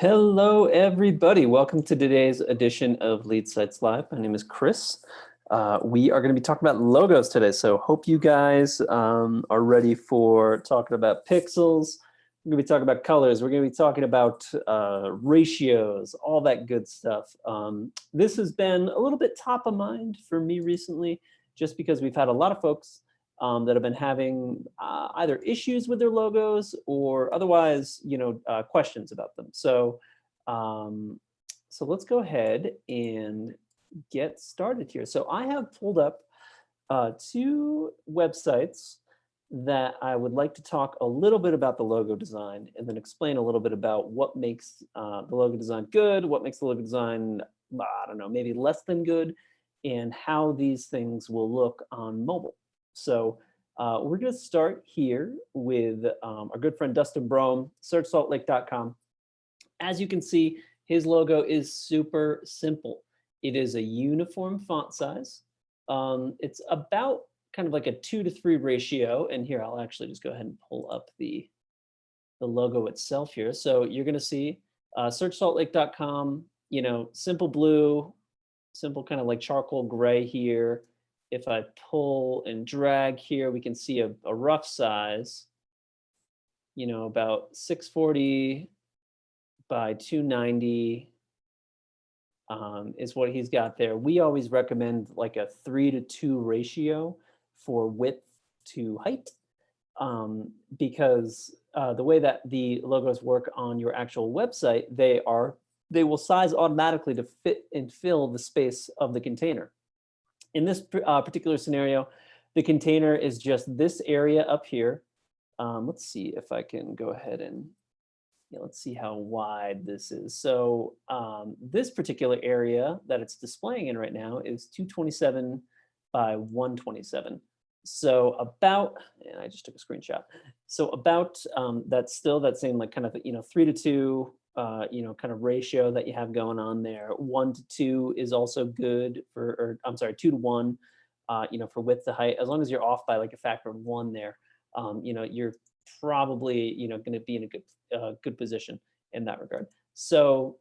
Hello, everybody. Welcome to today's edition of Lead Sites Live. My name is Chris. We are going to be talking about logos today, so hope you guys are ready for talking about pixels. We're going to be talking about colors. We're going to be talking about ratios, all that good stuff. This has been a little bit top of mind for me recently, just because we've had a lot of folks that have been having either issues with their logos or otherwise, questions about them. So let's go ahead and get started here. So I have pulled up two websites that I would like to talk a little bit about the logo design and then explain a little bit about what makes the logo design good, what makes the logo design, I don't know, maybe less than good, and how these things will look on mobile. So we're going to start here with our good friend Dustin Brome, searchsaltlake.com. As you can see, his logo is super simple. It is a uniform font size. It's about kind of like a 2:3 ratio. And here, I'll actually just go ahead and pull up the logo itself here. So you're going to see searchsaltlake.com, simple blue, simple kind of like charcoal gray here. If I pull and drag here, we can see a rough size, about 640 by 290 is what he's got there. We always recommend like a 3:2 ratio for width to height because the way that the logos work on your actual website, they will size automatically to fit and fill the space of the container. In this particular scenario, the container is just this area up here. Let's see if I can go ahead and, let's see how wide this is. So this particular area that it's displaying in right now is 227 by 127. So about, and I just took a screenshot. So about that's still that same like kind of, 3:2, kind of ratio that you have going on there. 1:2 is also good for, or I'm sorry, 2:1, for width to height. As long as you're off by like a factor of 1 there, you're probably, going to be in a good position in that regard. So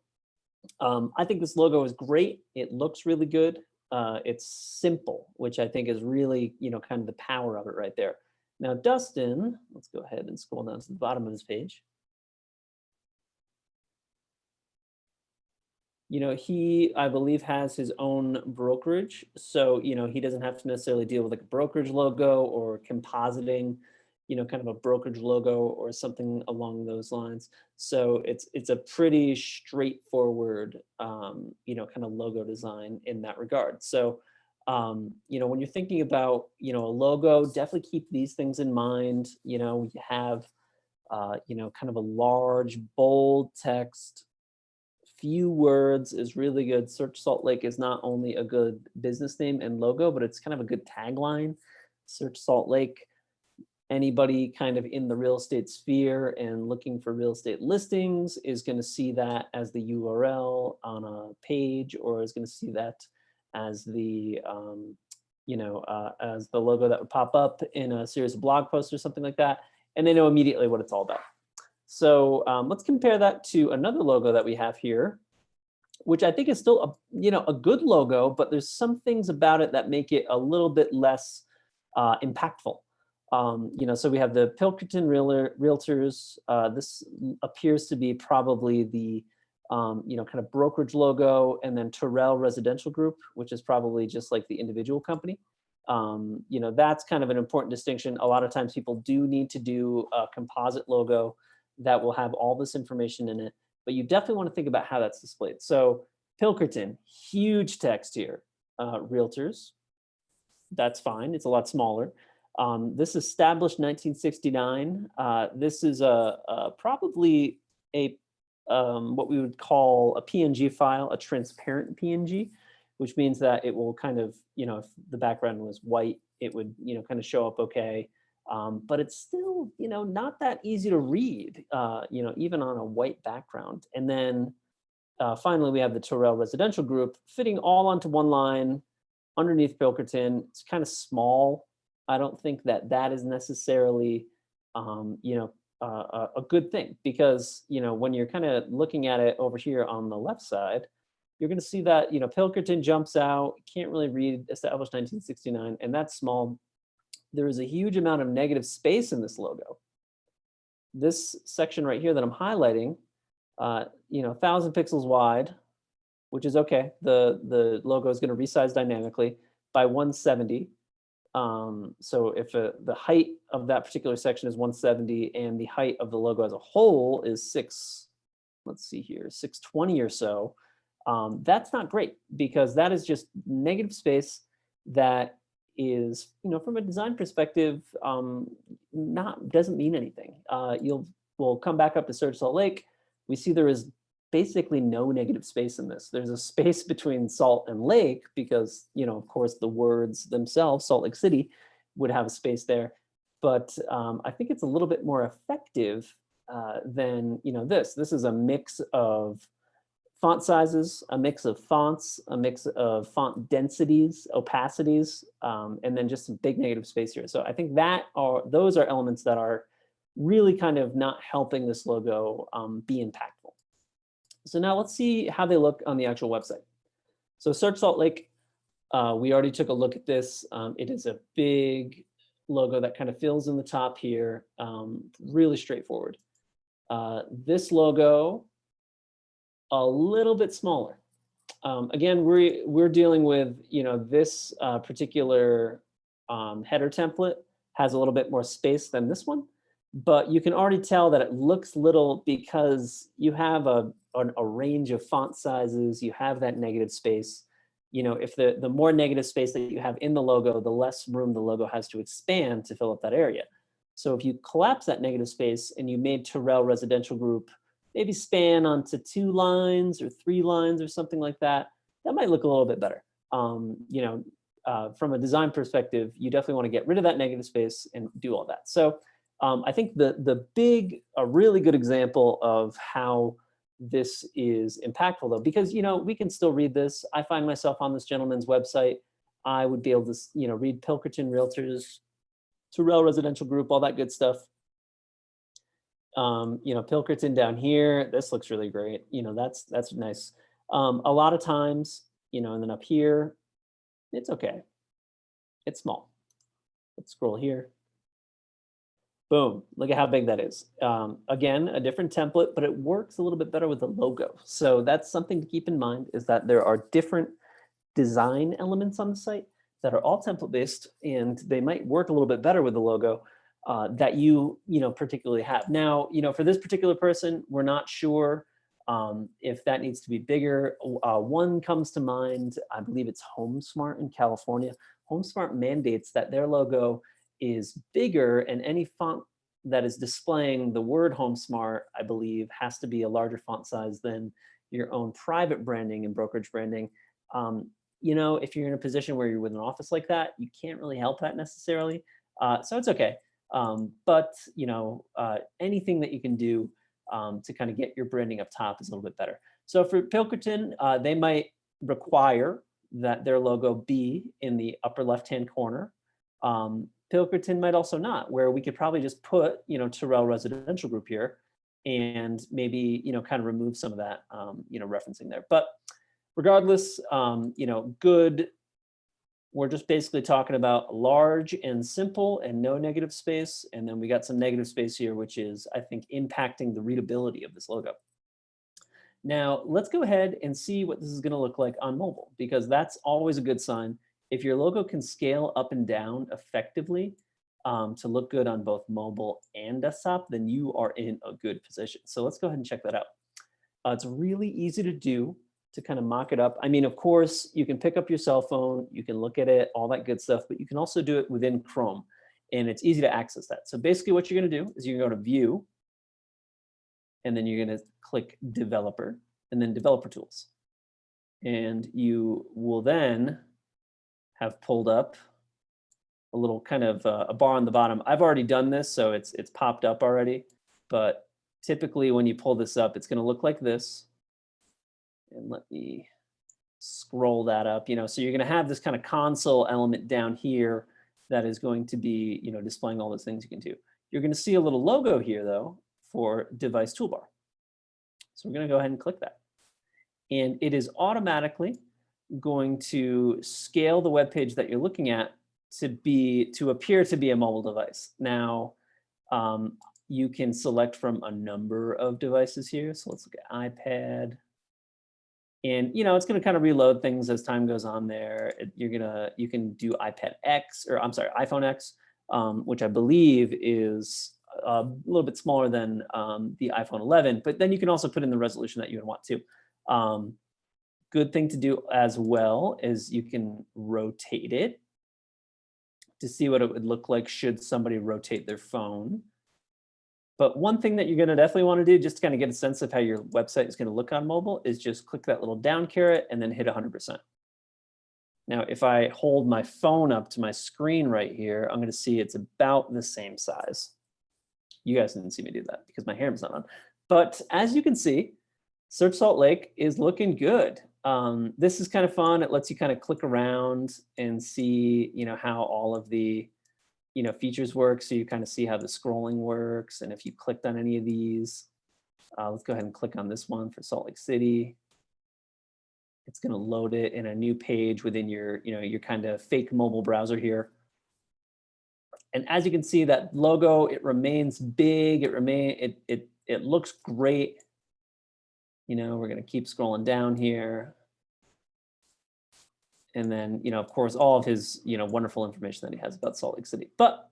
I think this logo is great. It looks really good. It's simple, which I think is really, kind of the power of it right there. Now, Dustin, let's go ahead and scroll down to the bottom of this page. He, I believe, has his own brokerage. So, he doesn't have to necessarily deal with like a brokerage logo or compositing, kind of a brokerage logo or something along those lines. So it's a pretty straightforward, kind of logo design in that regard. So, when you're thinking about, a logo, definitely keep these things in mind. You have, kind of a large, bold text. Few words is really good. Search Salt Lake is not only a good business name and logo, but it's kind of a good tagline. Search Salt Lake. Anybody kind of in the real estate sphere and looking for real estate listings is going to see that as the URL on a page, or is going to see that as the, as the logo that would pop up in a series of blog posts or something like that. And they know immediately what it's all about. So let's compare that to another logo that we have here, which I think is still a good logo, but there's some things about it that make it a little bit less impactful. So we have the Pilkerton Realtors. This appears to be probably the kind of brokerage logo, and then Terrell Residential Group, which is probably just like the individual company. That's kind of an important distinction. A lot of times people do need to do a composite logo that will have all this information in it, but you definitely want to think about how that's displayed. So Pilkerton, huge text here. Realtors, that's fine. It's a lot smaller. This established 1969. This is probably a what we would call a PNG file, a transparent PNG, which means that it will kind of, if the background was white, it would, kind of show up okay. But it's still, not that easy to read, even on a white background. And then finally, we have the Terrell Residential Group fitting all onto one line underneath Pilkerton. It's kind of small. I don't think that is necessarily, a good thing, because when you're kind of looking at it over here on the left side, you're going to see that Pilkerton jumps out. Can't really read established 1969, and that's small. There is a huge amount of negative space in this logo. This section right here that I'm highlighting, 1,000 pixels wide, which is okay. The logo is going to resize dynamically by 170. So if the height of that particular section is 170 and the height of the logo as a whole is let's see here, 620 or so, that's not great, because that is just negative space that is, from a design perspective, doesn't mean anything. We'll come back up to Search Salt Lake. We see there is basically no negative space in this. There's a space between salt and lake because, of course, the words themselves, Salt Lake City, would have a space there. But I think it's a little bit more effective than, this. This is a mix of font sizes, a mix of fonts, a mix of font densities, opacities, and then just some big negative space here. So I think those are elements that are really kind of not helping this logo be impactful. So now let's see how they look on the actual website. So Search Salt Lake, we already took a look at this. It is a big logo that kind of fills in the top here, really straightforward. This logo, a little bit smaller. Again, we're dealing with, this particular header template has a little bit more space than this one, but you can already tell that it looks little because you have a range of font sizes, you have that negative space. If the more negative space that you have in the logo, the less room the logo has to expand to fill up that area. So if you collapse that negative space and you made Terrell Residential Group maybe span onto 2 lines or 3 lines or something like that, that might look a little bit better. From a design perspective, you definitely want to get rid of that negative space and do all that. So I think a really good example of how this is impactful, though, because we can still read this. I find myself on this gentleman's website. I would be able to read Pilkerton Realtors, Terrell Residential Group, all that good stuff. Pilkerton down here, this looks really great. That's nice. A lot of times, and then up here, it's okay. It's small. Let's scroll here. Boom, look at how big that is. Again, a different template, but it works a little bit better with the logo. So that's something to keep in mind, is that there are different design elements on the site that are all template-based, and they might work a little bit better with the logo that you particularly have. Now, for this particular person, we're not sure if that needs to be bigger. One comes to mind, I believe it's HomeSmart in California. HomeSmart mandates that their logo is bigger, and any font that is displaying the word HomeSmart, I believe, has to be a larger font size than your own private branding and brokerage branding. If you're in a position where you're with an office like that, you can't really help that necessarily. So it's okay. But anything that you can do to kind of get your branding up top is a little bit better. So for Pilkerton, they might require that their logo be in the upper left-hand corner. Pilkerton might also not, where we could probably just put, Terrell Residential Group here and maybe, kind of remove some of that, referencing there. But regardless, good. We're just basically talking about large and simple and no negative space. And then we got some negative space here, which is, I think, impacting the readability of this logo. Now, let's go ahead and see what this is going to look like on mobile, because that's always a good sign. If your logo can scale up and down effectively to look good on both mobile and desktop, then you are in a good position. So let's go ahead and check that out. It's really easy to do, to kind of mock it up. I mean, of course, you can pick up your cell phone, you can look at it, all that good stuff, but you can also do it within Chrome, and it's easy to access that. So basically what you're going to do is you're going to go to View, and then you're going to click Developer, and then Developer Tools. And you will then have pulled up a little kind of a bar on the bottom. I've already done this, so it's popped up already. But typically when you pull this up, it's going to look like this. And let me scroll that up. So you're going to have this kind of console element down here that is going to be, displaying all those things you can do. You're going to see a little logo here though for device toolbar. So we're going to go ahead and click that. And it is automatically going to scale the web page that you're looking at to appear to be a mobile device. Now, you can select from a number of devices here. So let's look at iPad. And it's going to kind of reload things as time goes on there. You can do iPad X, or I'm sorry, iPhone X, which I believe is a little bit smaller than the iPhone 11, but then you can also put in the resolution that you would want to. Good thing to do as well is you can rotate it to see what it would look like should somebody rotate their phone. But one thing that you're going to definitely want to do, just to kind of get a sense of how your website is going to look on mobile, is just click that little down caret and then hit 100%. Now, if I hold my phone up to my screen right here, I'm going to see it's about the same size. You guys didn't see me do that because my hammer's not on. But as you can see, Search Salt Lake is looking good. This is kind of fun. It lets you kind of click around and see, how all of the, features work. So you kind of see how the scrolling works. And if you clicked on any of these, let's go ahead and click on this one for Salt Lake City. It's going to load it in a new page within your, your kind of fake mobile browser here. And as you can see, that logo, it remains big. It looks great. We're going to keep scrolling down here. And then, of course, all of his, wonderful information that he has about Salt Lake City. But,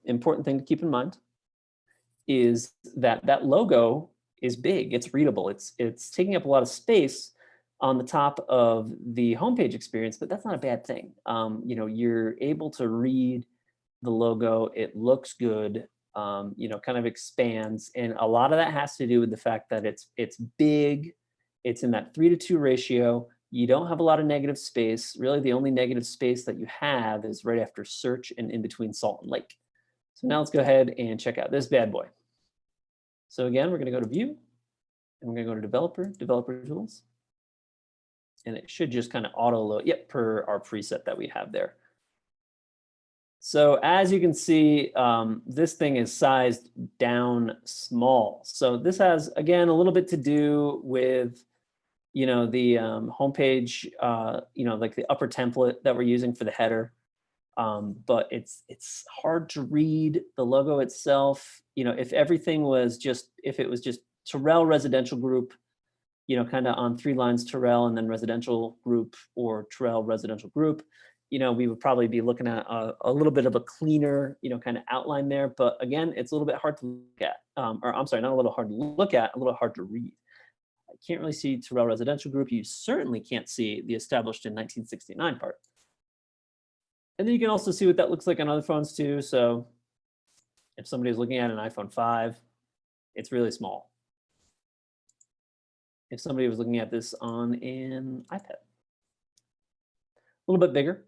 important thing to keep in mind is that logo is big. It's readable. It's taking up a lot of space on the top of the homepage experience, but that's not a bad thing. You're able to read the logo. It looks good. Kind of expands, and a lot of that has to do with the fact that it's big. It's in that 3:2 ratio. You don't have a lot of negative space. Really, the only negative space that you have is right after search and in between Salt and Lake. So now let's go ahead and check out this bad boy. So again, we're going to go to View, and we're going to go to Developer Tools, and it should just kind of auto load. Yep, per our preset that we have there. So as you can see, this thing is sized down small. So this has, again, a little bit to do with, the homepage, like the upper template that we're using for the header. But it's hard to read the logo itself. If it was just Terrell Residential Group, kind of on 3 lines, Terrell and then Residential Group or Terrell Residential Group, we would probably be looking at a little bit of a cleaner, kind of outline there. But again, it's a little bit hard to look at, or I'm sorry, not a little hard to look at, a little hard to read. I can't really see Terrell Residential Group. You certainly can't see the established in 1969 part. And then you can also see what that looks like on other phones too. So if somebody is looking at an iPhone 5, it's really small. If somebody was looking at this on an iPad, a little bit bigger.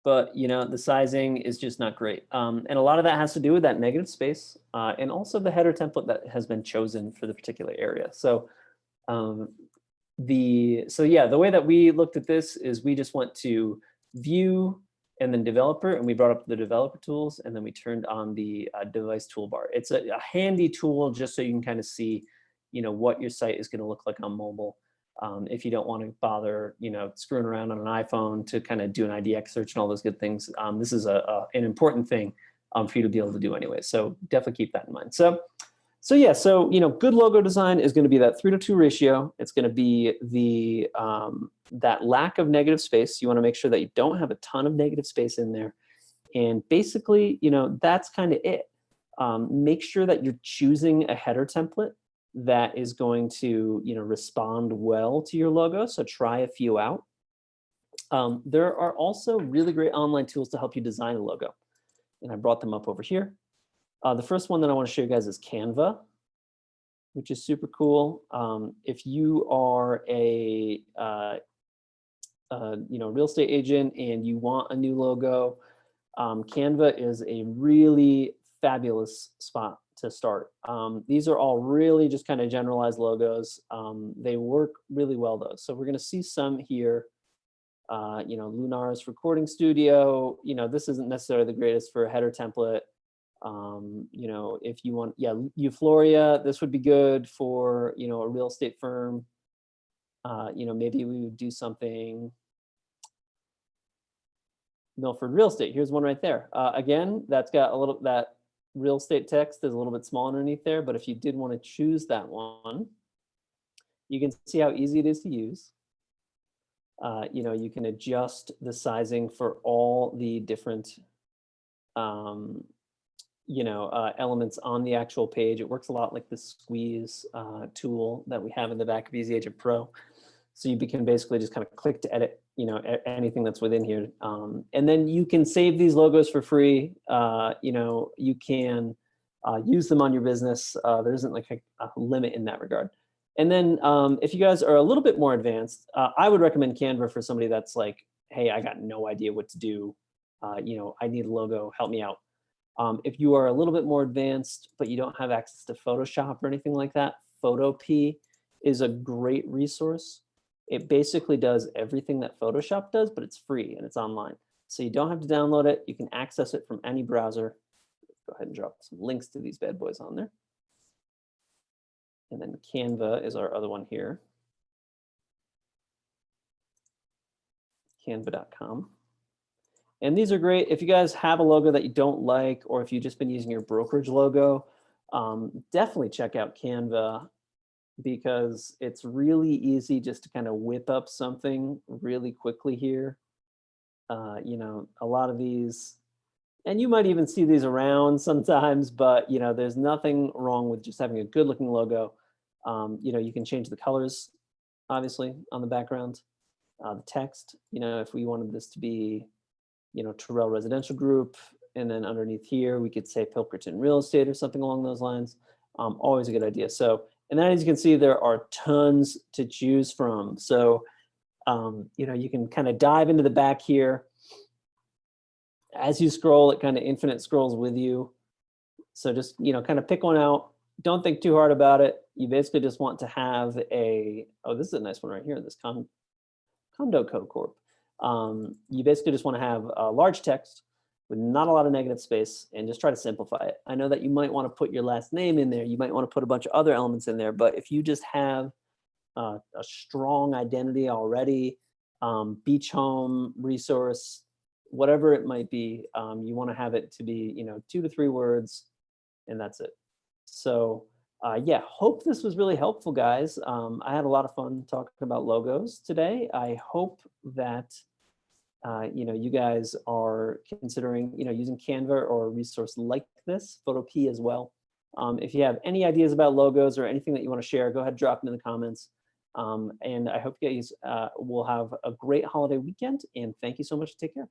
But the sizing is just not great. And a lot of that has to do with that negative space and also the header template that has been chosen for the particular area. So the way that we looked at this is we just went to View and then Developer, and we brought up the Developer Tools, and then we turned on the Device Toolbar. It's a handy tool just so you can kind of see what your site is going to look like on mobile. If you don't want to bother, screwing around on an iPhone to kind of do an IDX search and all those good things, this is an important thing for you to be able to do anyway. So definitely keep that in mind. So good logo design is going to be that 3:2 ratio. It's going to be the that lack of negative space. You want to make sure that you don't have a ton of negative space in there. And basically, that's kind of it. Make sure that you're choosing a header template that is going to respond well to your logo. So try a few out. There are also really great online tools to help you design a logo. And I brought them up over here. The first one that I want to show you guys is Canva, which is super cool. If you are a real estate agent and you want a new logo, Canva is a really fabulous spot to start. These are all really just kind of generalized logos. They work really well though. So we're going to see some here You know, Lunar's recording studio. You know, this isn't necessarily the greatest for a header template. You know, if you want, yeah, Euphoria, this would be good for, you know, a real estate firm. You know, maybe we would do something, Milford Real Estate. Here's one right there. Again, that's got a little, that real estate text is a little bit small underneath there, but if you did want to choose that one, you can see how easy it is to use. You know, you can adjust the sizing for all the different, you know, elements on the actual page. It works a lot like the squeeze tool that we have in the back of EasyAgentPro. So you can basically just kind of click to edit, you know, anything that's within here. And then you can save these logos for free. You know, you can use them on your business. There isn't like a limit in that regard. And then if you guys are a little bit more advanced, I would recommend Canva for somebody that's like, hey, I got no idea what to do. You know, I need a logo, help me out. If you are a little bit more advanced, but you don't have access to Photoshop or anything like that, Photopea is a great resource. It basically does everything that Photoshop does, but it's free and it's online. So you don't have to download it. You can access it from any browser. Go ahead and drop some links to these bad boys on there. And then Canva is our other one here. Canva.com. And these are great. If you guys have a logo that you don't like, or if you've just been using your brokerage logo, definitely check out Canva, because it's really easy just to kind of whip up something really quickly here. You know, a lot of these, and you might even see these around sometimes, but you know, there's nothing wrong with just having a good looking logo. You know, you can change the colors, obviously, on the background. The text, you know, if we wanted this to be, you know, Terrell Residential Group, and then underneath here, we could say Pilkerton Real Estate or something along those lines. Always a good idea. So, and then as you can see, there are tons to choose from. So, you know, you can kind of dive into the back here. As you scroll, it kind of infinite scrolls with you. So just, you know, kind of pick one out. Don't think too hard about it. You basically just want to have a, oh, this is a nice one right here, this Condo Co Corp. You basically just want to have a large text with not a lot of negative space and just try to simplify it. I know that you might want to put your last name in there. You might want to put a bunch of other elements in there, but if you just have a strong identity already, beach home, resource, whatever it might be, you want to have it to be, you know, 2 to 3 words, and that's it. So yeah, hope this was really helpful, guys. I had a lot of fun talking about logos today. I hope that you know, you guys are considering, you know, using Canva or a resource like this, Photopea as well. If you have any ideas about logos or anything that you want to share, go ahead and drop them in the comments. And I hope you guys will have a great holiday weekend, and thank you so much. Take care.